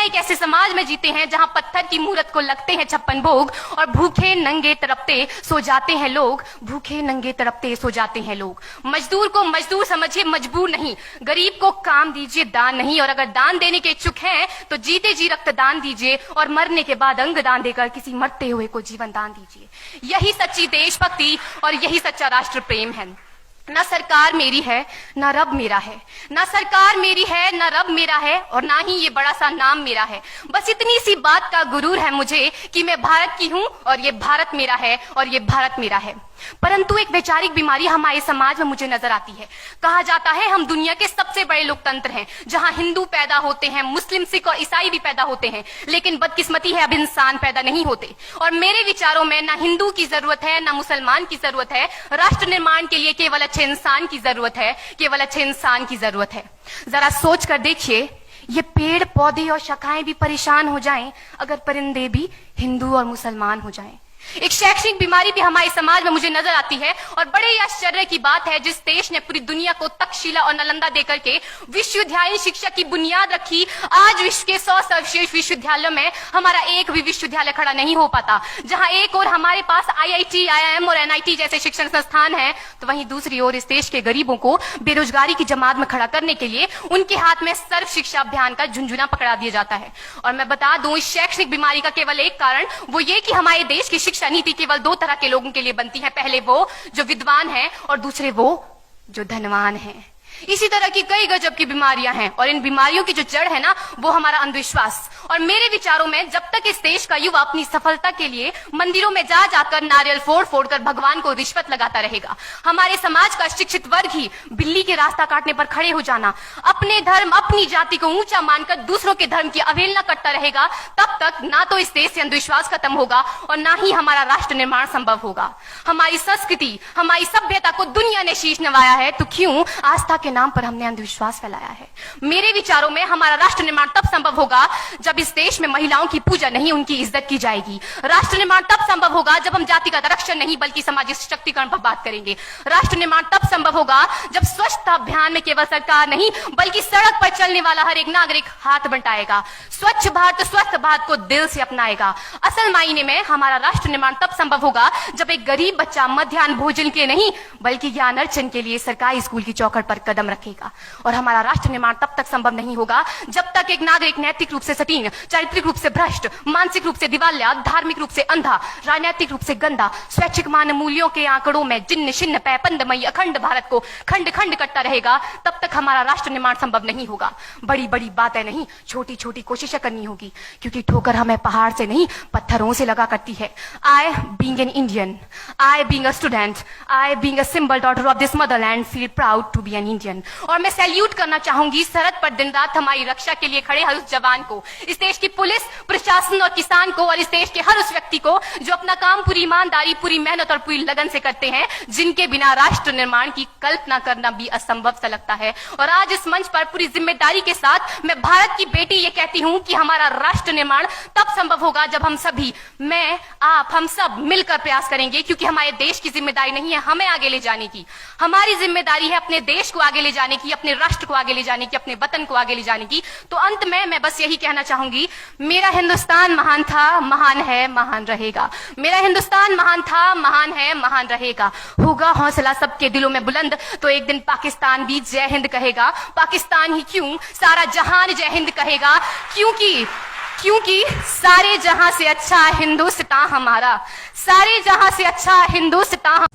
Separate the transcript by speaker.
Speaker 1: एक ऐसे समाज में जीते हैं जहां पत्थर की मूरत को लगते हैं 56 भोग और भूखे नंगे तड़पते सो जाते हैं लोग, भूखे नंगे तड़पते सो जाते हैं लोग। मजदूर को मजदूर समझिए, मजबूर नहीं। गरीब को काम दीजिए, दान नहीं। और अगर दान देने के इच्छुक हैं तो जीते जी रक्तदान दीजिए और मरने के बाद अंग दान देकर किसी मरते हुए को जीवन दान दीजिए। यही सच्ची देशभक्ति और यही सच्चा राष्ट्र प्रेम है। ना सरकार मेरी है ना रब मेरा है, ना सरकार मेरी है ना रब मेरा है, और ना ही ये बड़ा सा नाम मेरा है। बस इतनी सी बात का गुरूर है मुझे कि मैं भारत की हूं और ये भारत मेरा है और ये भारत मेरा है। परंतु एक वैचारिक बीमारी हमारे समाज में मुझे नजर आती है। कहा जाता है हम दुनिया के सबसे बड़े लोकतंत्र हैं, जहां हिंदू पैदा होते हैं, मुस्लिम, सिख और ईसाई भी पैदा होते हैं, लेकिन बदकिस्मती है अब इंसान पैदा नहीं होते। और मेरे विचारों में ना हिंदू की जरूरत है ना मुसलमान की जरूरत है। राष्ट्र निर्माण के लिए केवल अच्छे इंसान की जरूरत है, केवल अच्छे इंसान की जरूरत है। जरा सोच कर देखिए, ये पेड़ पौधे और शाखाएं भी परेशान हो जाएं अगर परिंदे भी हिंदू और मुसलमान हो जाएं। एक शैक्षणिक बीमारी भी हमारे समाज में मुझे नजर आती है, और बड़े ही आश्चर्य की बात है जिस देश ने पूरी दुनिया को तक्षशिला और नालंदा देकर के विश्वविद्यालय शिक्षा की बुनियाद रखी, आज विश्व के 100 सर्वश्रेष्ठ विश्वविद्यालयों में हमारा एक भी विश्वविद्यालय खड़ा नहीं हो पाता। जहां एक और हमारे पास IIT, IIM और NIT जैसे शिक्षण संस्थान हैं, तो वहीं दूसरी ओर इस देश के गरीबों को बेरोजगारी की जमात में खड़ा करने के लिए उनके हाथ में सर्व शिक्षा अभियान का झुंझुना पकड़ा दिया जाता है। और मैं बता दूं, इस शैक्षणिक बीमारी का केवल एक कारण वो ये कि हमारे देश की शिक्षा नीति केवल 2 तरह के लोगों के लिए बनती है। पहले वो जो विद्वान हैं और दूसरे वो जो धनवान हैं। इसी तरह की कई गजब की बीमारियां हैं, और इन बीमारियों की जो जड़ है ना, वो हमारा अंधविश्वास। और मेरे विचारों में जब तक इस देश का युवा अपनी सफलता के लिए मंदिरों में जा जाकर नारियल फोड़ फोड़ कर भगवान को रिश्वत लगाता रहेगा, हमारे समाज का शिक्षित वर्ग ही बिल्ली के रास्ता काटने पर खड़े हो जाना, अपने धर्म अपनी जाति को ऊंचा मानकर दूसरों के धर्म की अवहेलना करता रहेगा, तब तक ना तो इस देश से अंधविश्वास खत्म होगा और ना ही हमारा राष्ट्र निर्माण संभव होगा। हमारी संस्कृति, हमारी सभ्यता को दुनिया ने शीश नवाया है, तो क्यों आस्था के नाम पर हमने अंधविश्वास फैलाया है? मेरे विचारों में हमारा राष्ट्र निर्माण तब संभव होगा जब इस देश में महिलाओं की पूजा नहीं, उनकी इज्जत की जाएगी। राष्ट्र निर्माण तब संभव होगा जब हम जातिगत आरक्षण नहीं बल्कि सामाजिक सशक्तिकरण पर बात करेंगे। राष्ट्र निर्माण तब संभव होगा जब स्वच्छता अभियान में केवल सरकार नहीं बल्कि सड़क पर चलने वाला हर एक नागरिक हाथ बंटाएगा, स्वच्छ भारत स्वस्थ भारत को दिल से अपनाएगा। असल मायने में हमारा राष्ट्र निर्माण तब संभव होगा जब एक गरीब बच्चा मध्याह्न भोजन के नहीं बल्कि ज्ञान अर्जन के लिए सरकारी स्कूल की चौखट पर कदम रखेगा। और हमारा राष्ट्र निर्माण तब तक संभव नहीं होगा जब तक एक नागरिक नैतिक रूप से सटीन, चारित्रिक रूप से भ्रष्ट, मानसिक रूप से दिवालिया, धार्मिक रूप से अंधा, राजनीतिक रूप से गंदा, स्वैच्छिक मान मूल्यों के आंकड़ों में जिन्न शिन्न पैपंदमयी अखंड भारत को खंड खंड करता रहेगा। तब तक हमारा राष्ट्र निर्माण संभव नहीं होगा। बड़ी बड़ी बातें नहीं, छोटी छोटी कोशिशें करनी होगी, क्योंकि ठोकर हमें पहाड़ से नहीं पत्थरों से लगा करती है। I being an Indian, I being a student, I being a symbol daughter of this motherland feel proud to be an Indian। और मैं सैल्यूट करना चाहूंगी सरहद पर दिन रात हमारी रक्षा के लिए खड़े हर उस जवान को, इस देश की पुलिस, प्रशासन और किसान को, और इस देश के हर उस व्यक्ति को जो अपना काम पूरी ईमानदारी, पूरी मेहनत और पूरी लगन से करते हैं, जिनके बिना राष्ट्र निर्माण की कल्पना करना भी असंभव सा लगता है। और आज इस मंच पर पूरी जिम्मेदारी के साथ मैं भारत की बेटी ये कहती हूं कि हमारा राष्ट्र निर्माण तब संभव होगा जब हम सभी, मैं, आप, हम सब मिलकर प्रयास करेंगे, क्योंकि हमारे देश की जिम्मेदारी नहीं है हमें आगे ले जाने की, हमारी जिम्मेदारी है अपने देश को आगे ले जाने की, अपने राष्ट्र को आगे ले जाने की, अपने वतन को आगे ले जाने की। तो अंत में मैं बस यही कहना चाहूंगी, मेरा हिंदुस्तान महान था, महान है, महान रहेगा। मेरा हिंदुस्तान महान था, महान है, महान रहेगा। होगा हौसला सबके दिलों में बुलंद तो एक दिन पाकिस्तान भी जय हिंद कहेगा। पाकिस्तान ही क्यों, सारा जहान जय हिंद कहेगा, क्योंकि सारे जहां से अच्छा हिंदुस्तान हमारा, सारे जहां से अच्छा हिंदुस्तान।